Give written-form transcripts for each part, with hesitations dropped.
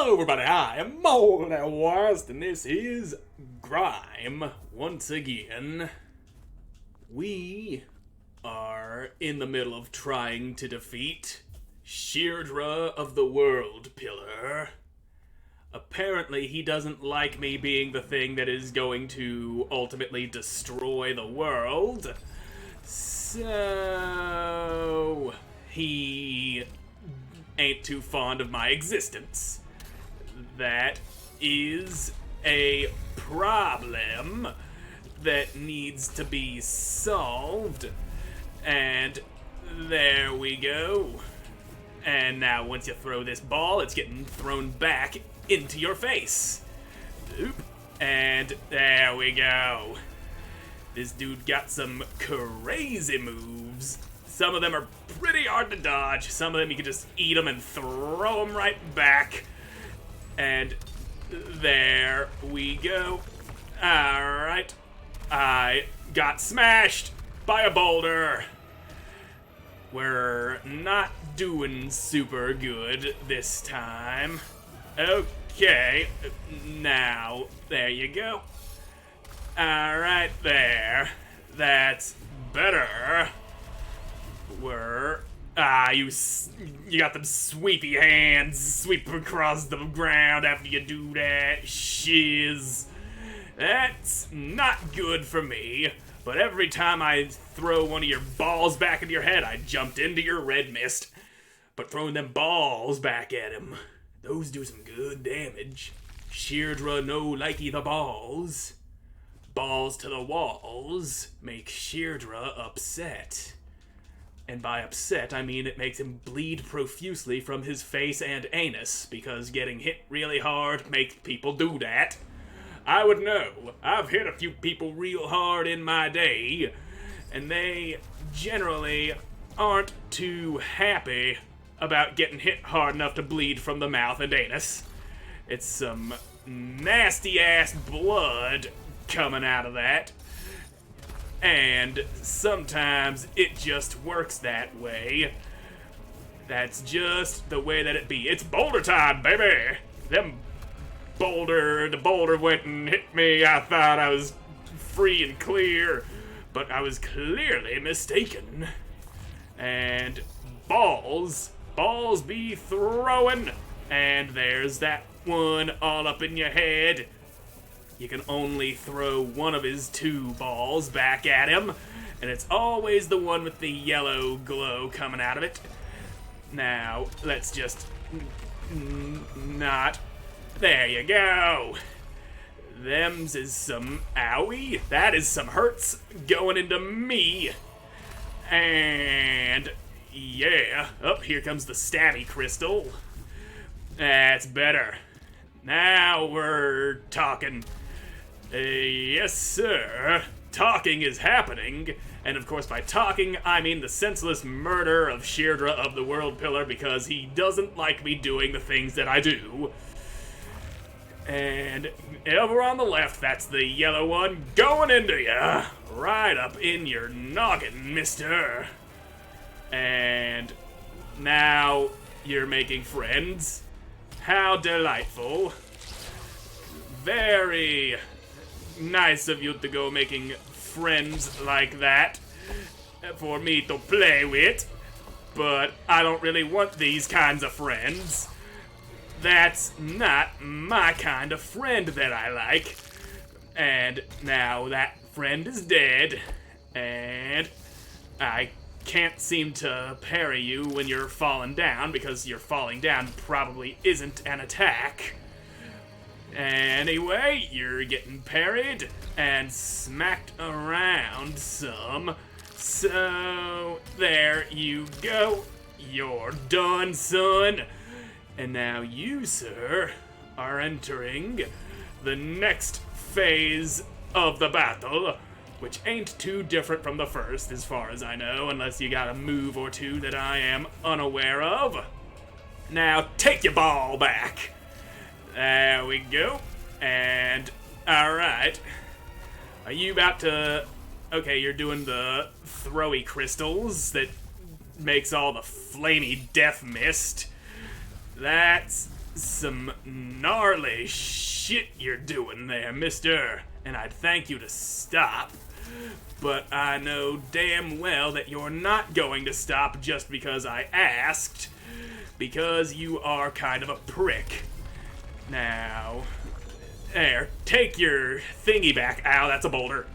Hello everybody, I am Moldy and this is Grime once again. We are in the middle of trying to defeat Shirdra of the Worldpillar. Apparently he doesn't like me being the thing that is going to ultimately destroy the world. So he ain't too fond of my existence. That is a problem that needs to be solved. And there we go. And now once you throw this ball, it's getting thrown back into your face. Oop. And there we go. This dude got some crazy moves. Some of them are pretty hard to dodge. Some of them you can just eat them and throw them right back. And there we go. Alright. I got smashed by a boulder. We're not doing super good this time. Okay. Now, there you go. Alright there. That's better. You got them sweepy hands, sweep across the ground after you do that shiz. That's not good for me, but every time I throw one of your balls back into your head, I jumped into your red mist. But throwing them balls back at him, those do some good damage. Shirdra no likey the balls. Balls to the walls make Shirdra upset. And by upset, I mean it makes him bleed profusely from his face and anus, because getting hit really hard makes people do that. I would know. I've hit a few people real hard in my day, and they generally aren't too happy about getting hit hard enough to bleed from the mouth and anus. It's some nasty-ass blood coming out of that. And sometimes it just works that way. That's just the way that it be. It's boulder time, baby! The boulder went and hit me. I thought I was free and clear, but I was clearly mistaken. And balls be throwing. And there's that one all up in your head. You can only throw one of his two balls back at him, and it's always the one with the yellow glow coming out of it. Now, let's just not. There you go. Them's is some owie. That is some hurts going into me. And yeah, here comes the stabby crystal. That's better. Now we're talking. Yes, sir. Talking is happening. And of course, by talking, I mean the senseless murder of Shirdra of the Worldpillar, because he doesn't like me doing the things that I do. And over on the left, that's the yellow one going into ya. Right up in your noggin, mister. And now you're making friends. How delightful. Very nice of you to go making friends like that for me to play with, but I don't really want these kinds of friends. That's not my kind of friend that I like. And now that friend is dead, and I can't seem to parry you when you're falling down, because your falling down probably isn't an attack. Anyway, you're getting parried and smacked around some. So, there you go. You're done, son. And now you, sir, are entering the next phase of the battle, which ain't too different from the first, as far as I know, unless you got a move or two that I am unaware of. Now, take your ball back. There we go. And, alright. Are you about to... Okay, you're doing the throwy crystals that makes all the flamey death mist. That's some gnarly shit you're doing there, mister, and I'd thank you to stop. But I know damn well that you're not going to stop just because I asked, because you are kind of a prick. Now, there, take your thingy back. Ow, that's a boulder.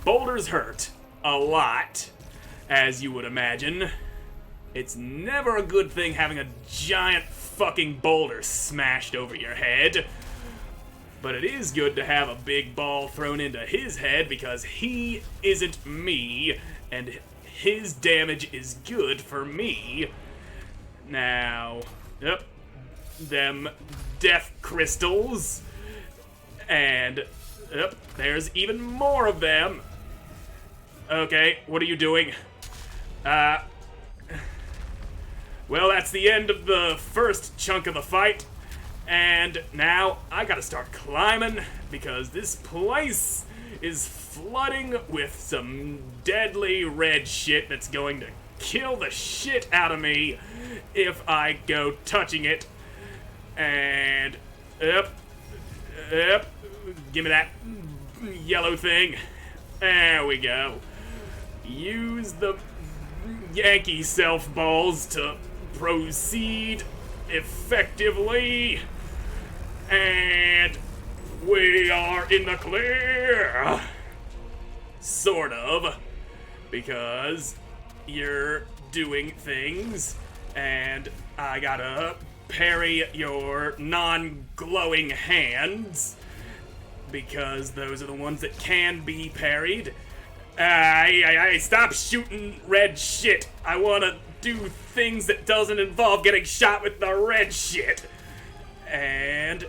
Boulders hurt a lot, as you would imagine. It's never a good thing having a giant fucking boulder smashed over your head. But it is good to have a big ball thrown into his head because he isn't me, and his damage is good for me. Now, yep, them death crystals, and yep, there's even more of them. Okay, what are you doing? Well, that's the end of the first chunk of the fight. And now I gotta start climbing because this place is flooding with some deadly red shit that's going to kill the shit out of me if I go touching it. And, yep, give me that yellow thing. There we go. Use the Yankee self balls to proceed effectively. And we are in the clear. Sort of. Because you're doing things, and I gotta parry your non-glowing hands, because those are the ones that can be parried. Stop shooting red shit. I wanna do things that doesn't involve getting shot with the red shit. And,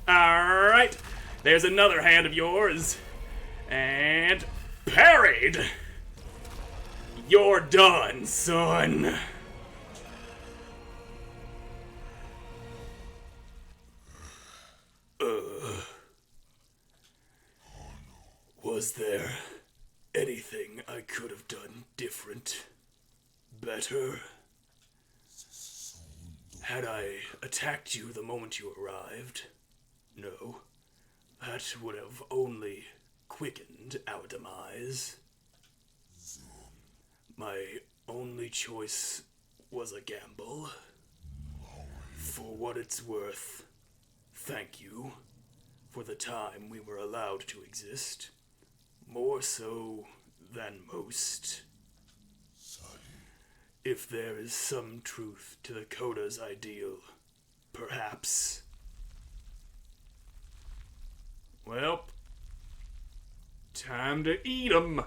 alright, there's another hand of yours. And, parried! You're done, son. Was there anything I could have done different? Better? Had I attacked you the moment you arrived? No. That would have only quickened our demise. My only choice was a gamble. For what it's worth, thank you for the time we were allowed to exist. More so than most. If there is some truth to the Coda's ideal, perhaps. Well, time to eat 'em.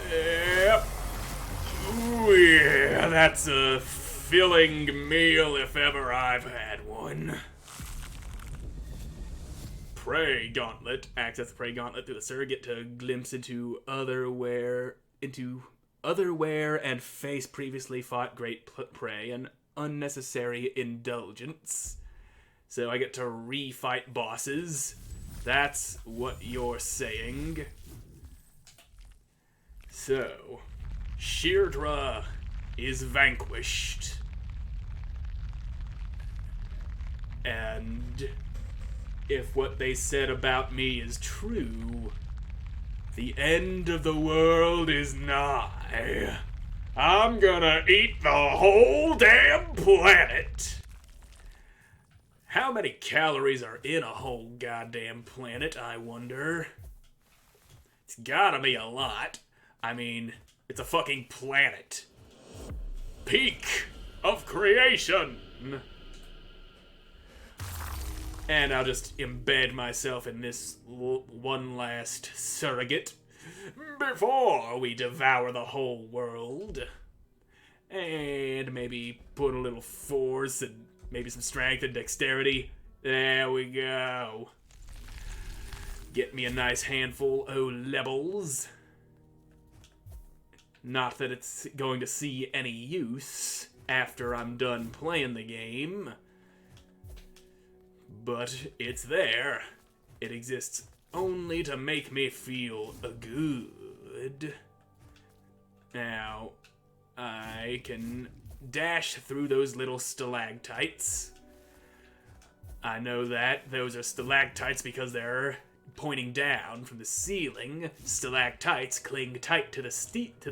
Yep. Ooh, yeah, that's a filling meal if ever I've had one. Prey Gauntlet. Access the Prey Gauntlet through the surrogate to glimpse into otherware and face previously fought great prey, an unnecessary indulgence. So I get to refight bosses. That's what you're saying. So, Shirdra is vanquished. And if what they said about me is true, the end of the world is nigh. I'm gonna eat the whole damn planet. How many calories are in a whole goddamn planet, I wonder? It's gotta be a lot. I mean, it's a fucking planet. Peak of creation. And I'll just embed myself in this one last surrogate before we devour the whole world. And maybe put a little force and maybe some strength and dexterity. There we go. Get me a nice handful of levels. Not that it's going to see any use after I'm done playing the game. But it's there. It exists only to make me feel good. Now, I can dash through those little stalactites. I know that those are stalactites because they're pointing down from the ceiling. Stalactites cling tight to the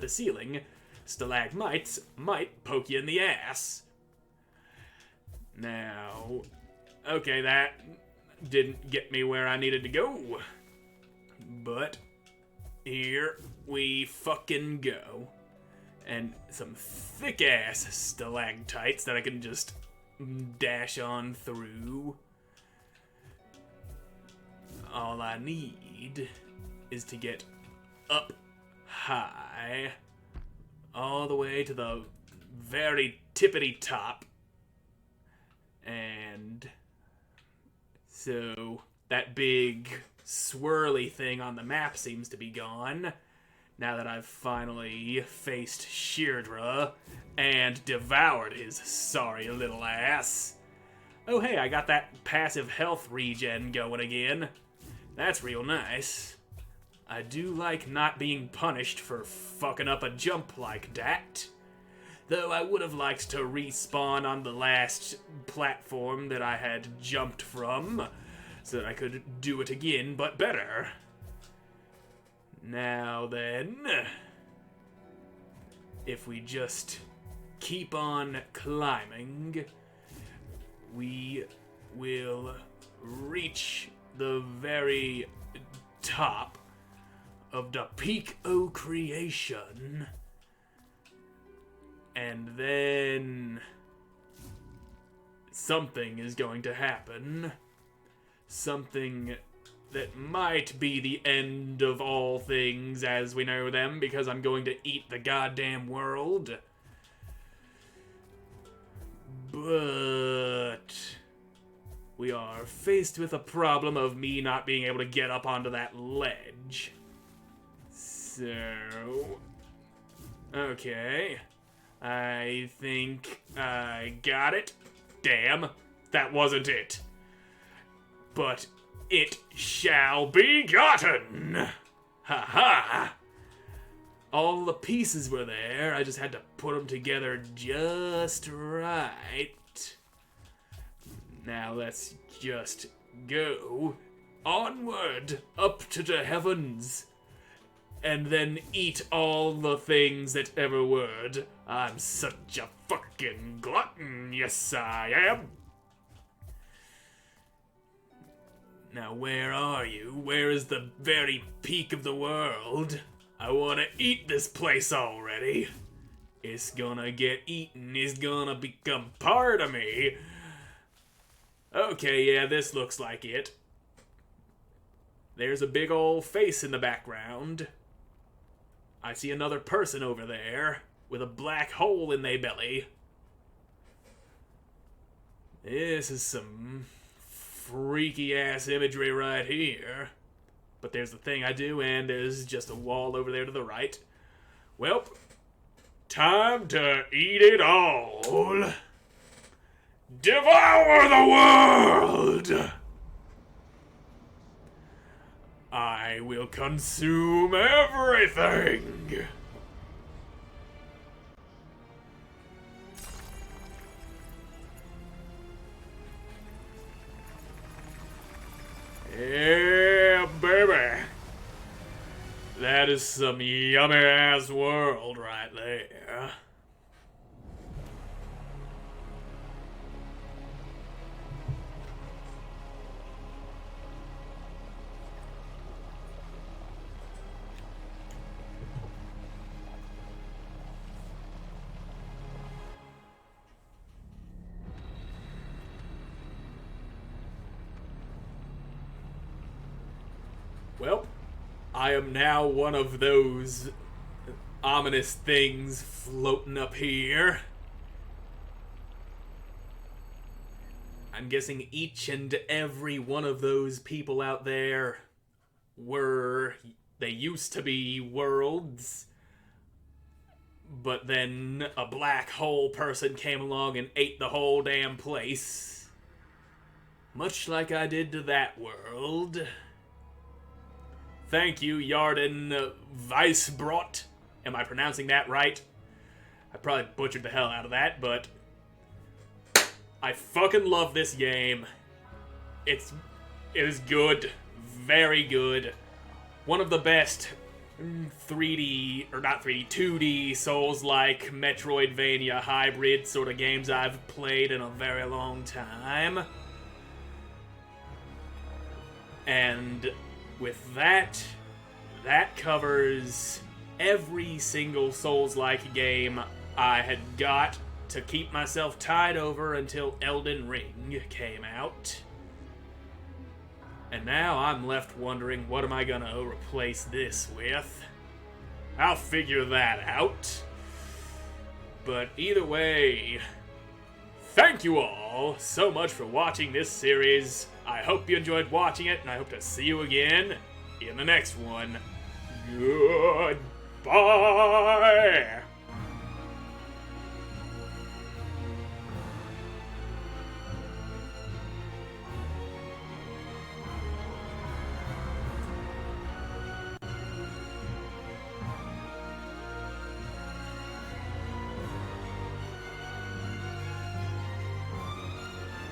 ceiling. Stalagmites might poke you in the ass. Now, okay, that didn't get me where I needed to go. But here we fucking go. And some thick-ass stalactites that I can just dash on through. All I need is to get up high, all the way to the very tippity top. And so that big swirly thing on the map seems to be gone. Now that I've finally faced Shirdra and devoured his sorry little ass. Oh hey, I got that passive health regen going again. That's real nice. I do like not being punished for fucking up a jump like that. Though I would have liked to respawn on the last platform that I had jumped from, so that I could do it again, but better. Now then, if we just keep on climbing, we will reach the very top of the peak o' creation. And then something is going to happen. Something that might be the end of all things as we know them, because I'm going to eat the goddamn world. But we are faced with a problem of me not being able to get up onto that ledge. So, okay. I think I got it. Damn, that wasn't it. But it shall be gotten! Ha-ha! All the pieces were there, I just had to put them together just right. Now let's just go onward up to the heavens. And then eat all the things that ever were. I'm such a fucking glutton, yes I am. Now where are you? Where is the very peak of the world? I wanna eat this place already. It's gonna get eaten, it's gonna become part of me. Okay, yeah, this looks like it. There's a big old face in the background. I see another person over there with a black hole in their belly. This is some freaky ass imagery right here. But there's the thing I do, and there's just a wall over there to the right. Welp, time to eat it all. Devour the world! I will consume everything! Yeah, baby! That is some yummy-ass world right there. Well, I am now one of those ominous things floating up here. I'm guessing each and every one of those people out there they used to be worlds, but then a black hole person came along and ate the whole damn place. Much like I did to that world. Thank you, Yarden Weisbrot Am I pronouncing that right? I probably butchered the hell out of that, but I fucking love this game. It is good. Very good. One of the best 3D, or not 3D, 2D Souls-like Metroidvania hybrid sort of games I've played in a very long time. And with that, that covers every single Souls-like game I had got to keep myself tied over until Elden Ring came out. And now I'm left wondering, what am I gonna replace this with? I'll figure that out. But either way, thank you all so much for watching this series. I hope you enjoyed watching it, and I hope to see you again in the next one. Goodbye!